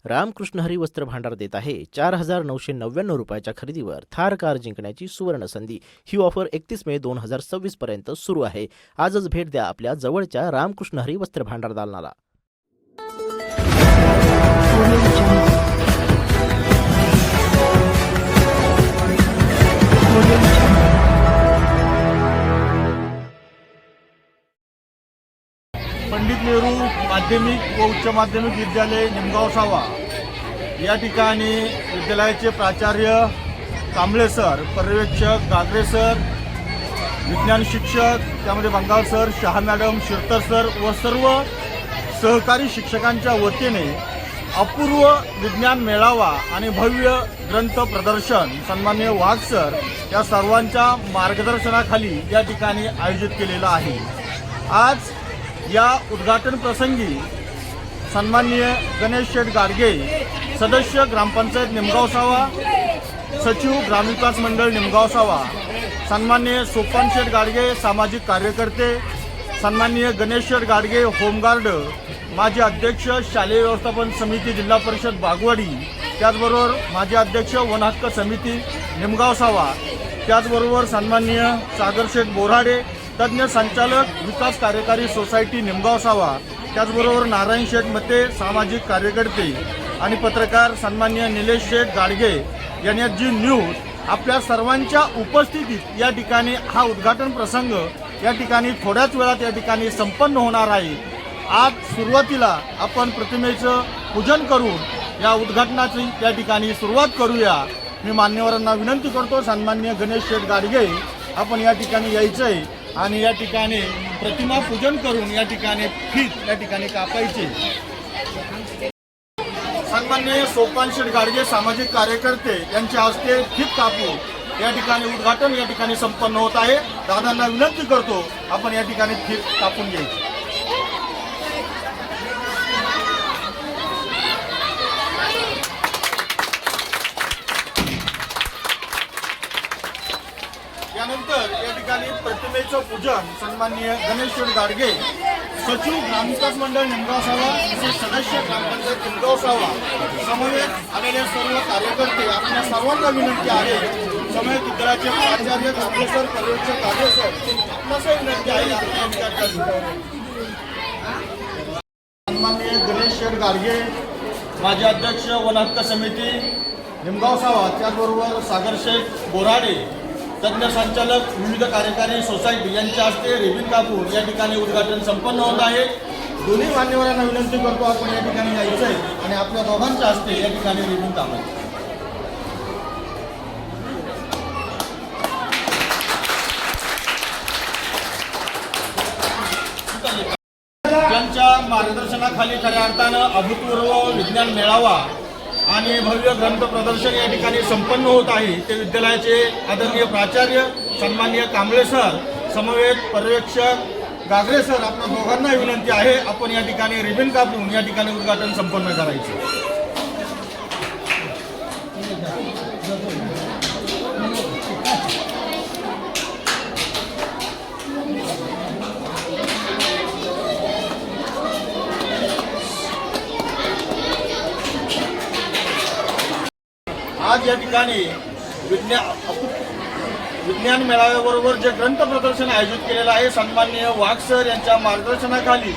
रामकृष्ण हरी वस्त्र भांडार देत आहे 4,999 रुपयाच्या खरेदीवर थार कार जिंकण्याची सुवर्ण संधी। ही ऑफर 31 मे 2026 पर्यंत सुरू आहे। आजच भेट द्या आपल्या जवळच्या रामकृष्ण हरी वस्त्र भांडार दालनाला। पंडित नेहरू माध्यमिक व उच्च माध्यमिक विद्यालय निमगाव सावा या ठिकाणी विद्यालयाचे प्राचार्य कांबळे सर, पर्यवेक्षक गागरे सर, विज्ञान शिक्षक त्यामध्ये Bangal sir, Shah madam, Shirtar sir व सर्व सहकारी शिक्षकांच्या वतीने अपूर्व विज्ञान मेळावा आणि भव्य ग्रंथ प्रदर्शन सन्माननीय वाघ सर या सर्वांच्या मार्गदर्शनाखाली या ठिकाणी आयोजित केलेलं आहे। आज या उद्घाटन प्रसंगी सन्माननीय गणेश शेठ गाडगे, सदस्य ग्रामपंचायत निमगाव सावा, सचिव ग्रामविकास मंडळ निमगाव सावा, सन्माननीय सोपान शेठ गाडगे सामाजिक कार्यकर्ते, सन्माननीय गणेश शेठ गाडगे होमगार्ड, माजी अध्यक्ष शालेय व्यवस्थापन समिती जिल्हा परिषद बागवाडी, त्याचबरोबर माजी अध्यक्ष वन हक्क समिती निमगाव सावा, त्याचबरोबर सन्माननीय सागर शेठ बोराडे, तज्ज्ञ संचालक विकास कार्यकारी सोसायटी निमगाव सावा, त्याचबरोबर नारायण शेठ मते सामाजिक कार्यकर्ते आणि पत्रकार सन्माननीय निलेश शेठ गाडगे यांनी जी न्यूज आपल्या सर्वांच्या उपस्थितीत या ठिकाणी हा उद्घाटन प्रसंग या ठिकाणी थोड्याच वेळात या ठिकाणी संपन्न होणार आहे। आज सुरुवातीला आपण प्रतिमेचं पूजन करून या उद्घाटनाची या ठिकाणी सुरुवात करूया। मी मान्यवरांना विनंती करतो, सन्माननीय गणेश शेठ गाडगे आपण या ठिकाणी यायचंय आणि या ठिकाणी प्रतिमा पूजन करून या ठिकाणी फीत या ठिकाणी कापायचे। सन्माननीय सोपान शेठ गाडगे सामाजिक कार्यकर्ते यांच्या हस्ते फीत कापू या ठिकाणी उद्घाटन या ठिकाणी संपन्न होत आहे। दादांना विनंती करतो आपण या ठिकाणी फीत कापून घ्यायची। यानंतर या ठिकाणी प्रतिमेचं पूजन सन्माननीय गणेश शेठ गाडगे, सचिव ग्रामविकास मंडळ निमगाव सावा, तसेच सदस्य ग्रामपंचायत निमगाव सावा समवेत आलेले सर्व कार्यकर्ते आपल्या सर्वांना विनंती आहे, समवेत विद्यालयाचे प्राचार्य कांबळे सर, पर्यवेक्षक गागरे सर आपल्यासही विनंती आहे। सन्माननीय गणेश शेठ गाडगे माजी अध्यक्ष वन हक्क समिती निमगाव सावा, त्याचबरोबर सागर शेठ बोराडे तज्ज्ञ संचालक विविध कार्यकारी सोसायटी यांच्या हस्ते रिबीन कापून या ठिकाणी उद्घाटन संपन्न होत आहे। दोन्ही मान्यवरांना विनंती करतो आपण या ठिकाणी यायचं आहे आणि आपल्या दोघांच्या हस्ते या ठिकाणी रिबीन कापायचं। त्यांच्या मार्गदर्शनाखाली खऱ्या अर्थानं अभूतपूर्व विज्ञान मेळावा आणि भव्य ग्रंथ प्रदर्शन या ठिकाणी संपन्न होत आहे। ते विद्यालयाचे आदरणीय प्राचार्य सन्माननीय कांबळे सर, समवेत पर्यवेक्षक गागरे सर आपल्या दोघांना विनंती आहे आपण या ठिकाणी रिबीन कापून या ठिकाणी उद्घाटन संपन्न करायचे। आज या ठिकाणी विज्ञान मेळाव्याबरोबर जे ग्रंथ प्रदर्शन आयोजित केलेलं आहे सन्माननीय वाघ सर यांच्या मार्गदर्शनाखाली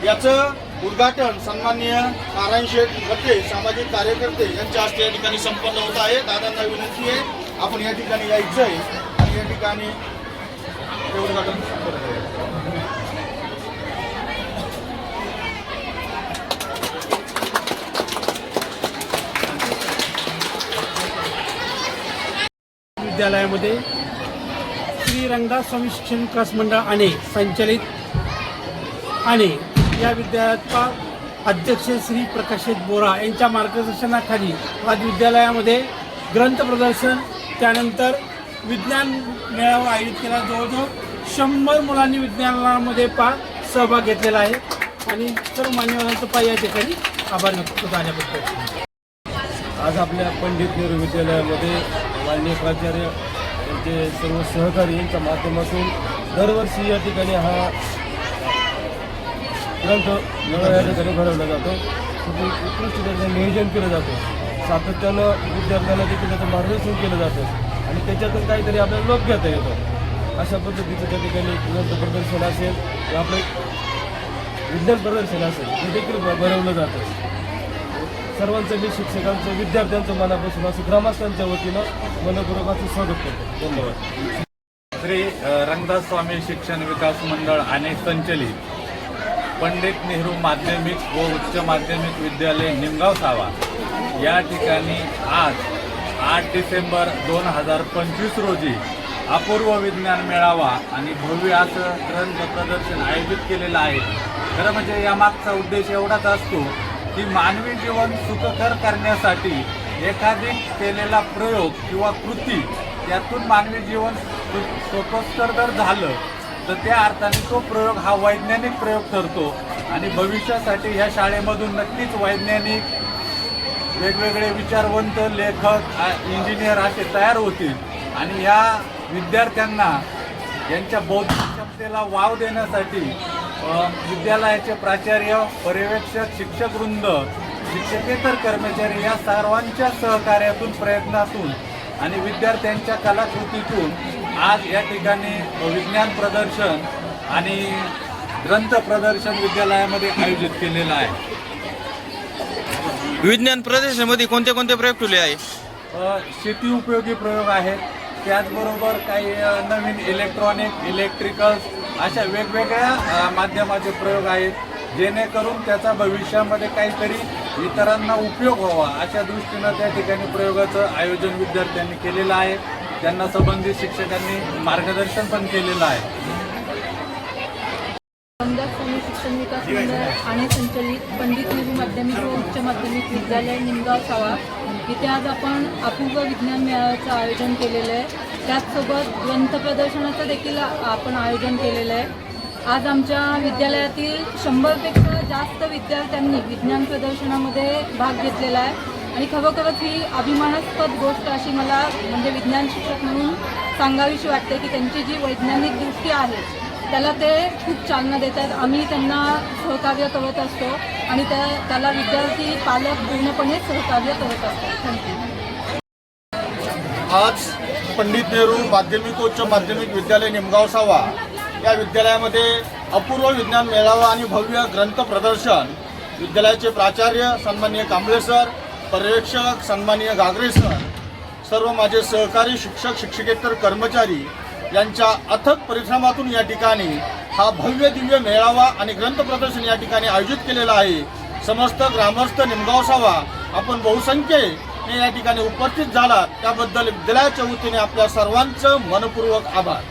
याचं उद्घाटन सन्माननीय नारायण शेठ मते सामाजिक कार्यकर्ते यांच्या हस्ते या ठिकाणी संपन्न होत आहे। दादांना विनंती आहे आपण या ठिकाणी यायचं आहे आणि या ठिकाणी हे उद्घाटन संपन्न करायचं। विद्यालयामध्ये श्री रंगदास स्वामी शिक्षण विकास मंडळ आणि संचालित आणि या विद्यालयाचा अध्यक्ष श्री प्रकाश बोरा यांच्या मार्गदर्शनाखाली आज विद्यालयामध्ये ग्रंथ प्रदर्शन त्यानंतर विज्ञान मेळावा आयोजित केला। जवळजवळ 100 मुलांनी विज्ञानामध्ये सहभाग घेतलेला आहे आणि सर्व मान्यवरांचं या ठिकाणी आभार व्यक्त झाल्याबद्दल। आज आपल्या पंडित नेहरू विद्यालयामध्ये माननीय प्राचार्य यांचे सर्व सहकारी यांच्या माध्यमातून दरवर्षी या ठिकाणी हा ग्रंथ मेळावा या ठिकाणी भरवला जातो। उत्कृष्ट दर्जाचं नियोजन केलं जातं. सातत्यानं विद्यार्थ्यांना देखील त्याचं मार्गदर्शन केलं जातं आणि त्याच्यातून काहीतरी आपल्याला लोक घेता येतं. अशा पद्धतीचं त्या ठिकाणी ग्रंथ प्रदर्शन असेल किंवा आपलं विज्ञान प्रदर्शन असेल हे देखील भरवलं जातं. सर्वांचं मी शिक्षकांचं विद्यार्थ्यांचं मनापासून असं ग्रामस्थांच्या वतीनं मनपूर्वक असं स्वागत करतो. धन्यवाद. श्री रंगदास स्वामी शिक्षण विकास मंडळ आणि संचलित पंडित नेहरू माध्यमिक व उच्च माध्यमिक विद्यालय निमगाव सावा या ठिकाणी आज 8 डिसेंबर 2025 रोजी अपूर्व विज्ञान मेळावा आणि भव्य असं ग्रंथ प्रदर्शन आयोजित केलेलं आहे. खरं म्हणजे यामागचा उद्देश एवढाच असतो की मानवी जीवन सुखकर करण्यासाठी एखादी केलेला प्रयोग किंवा कृती त्यातून मानवी जीवन सोपस्कर जर झालं तर त्या अर्थाने तो प्रयोग हा वैज्ञानिक प्रयोग ठरतो आणि भविष्यासाठी ह्या शाळेमधून नक्कीच वैज्ञानिक वेगवेगळे विचारवंत लेखक इंजिनियर असे तयार होतील आणि ह्या विद्यार्थ्यांना यांच्या बौद्धिक क्षमतेला वाव देण्यासाठी विद्यालयाचे प्राचार्य पर्यवेक्षक शिक्षकवृंद शिक्षकेतर कर्मचारी या सर्वांच्या सहकार्यातून प्रयत्नातून आणि विद्यार्थ्यांच्या कलाकृतीतून आज या ठिकाणी विज्ञान प्रदर्शन आणि ग्रंथ प्रदर्शन विद्यालयामध्ये आयोजित केलेलं आहे. विज्ञान प्रदर्शनामध्ये कोणते कोणते प्रयोग ठेवले आहे? शेती उपयोगी प्रयोग आहेत, त्याचबरोबर काही नवीन इलेक्ट्रिकल्स अशा वेगवेगळ्या माध्यमाचे प्रयोग आहेत जेणेकरून त्याचा भविष्यामध्ये काहीतरी इतरांना उपयोग व्हावा अशा दृष्टीनं त्या ठिकाणी प्रयोगाचं आयोजन विद्यार्थ्यांनी केलेलं आहे. त्यांना संबंधित शिक्षकांनी मार्गदर्शन पण केलेलं आहे. रंगदास स्वामी शिक्षण विकास मंडळ आणि संचलित पंडित नेहरू माध्यमिक व उच्च माध्यमिक विद्यालय निमगाव सावा इथे आज आपण अपूर्व विज्ञान मेळाव्याचं आयोजन केलेलं आहे. त्याचसोबत ग्रंथ प्रदर्शनाचं देखील आपण आयोजन केलेलं आहे. आज आमच्या विद्यालयातील 100पेक्षा जास्त विद्यार्थ्यांनी विज्ञान प्रदर्शनामध्ये भाग घेतलेला आहे आणि खरोखरच ही अभिमानास्पद गोष्ट अशी मला म्हणजे विज्ञान शिक्षक म्हणून सांगावीशी वाटते की त्यांची जी वैज्ञानिक दृष्टी आहे त्याला ते खूप चालना देतात. आम्ही त्यांना सहकार्य करत असतो आणि त्याला विद्यार्थी पालक पूर्णपणे सहकार्य करत असतात. थँक्यू. आज पंडित नेहरू माध्यमिक व उच्च माध्यमिक विद्यालय निमगाव सावा या विद्यालयामध्ये अपूर्व विज्ञान मेळावा आणि भव्य ग्रंथ प्रदर्शन विद्यालयाचे प्राचार्य सन्माननीय कांबळे सर, पर्यवेक्षक सन्माननीय गागरे सर, सर्व माझे सहकारी शिक्षक शिक्षकेतर कर्मचारी यांच्या अथक परिश्रमातून या ठिकाणी हा भव्य दिव्य मेळावा आणि ग्रंथ प्रदर्शन या ठिकाणी आयोजित केलेला आहे. समस्त ग्रामस्थ निमगाव सावा आपण बहुसंख्येने या ठिकाणी उपस्थित झालात त्याबद्दल विद्यालयाच्या वतीने आपल्या सर्वांचं मनपूर्वक आभार.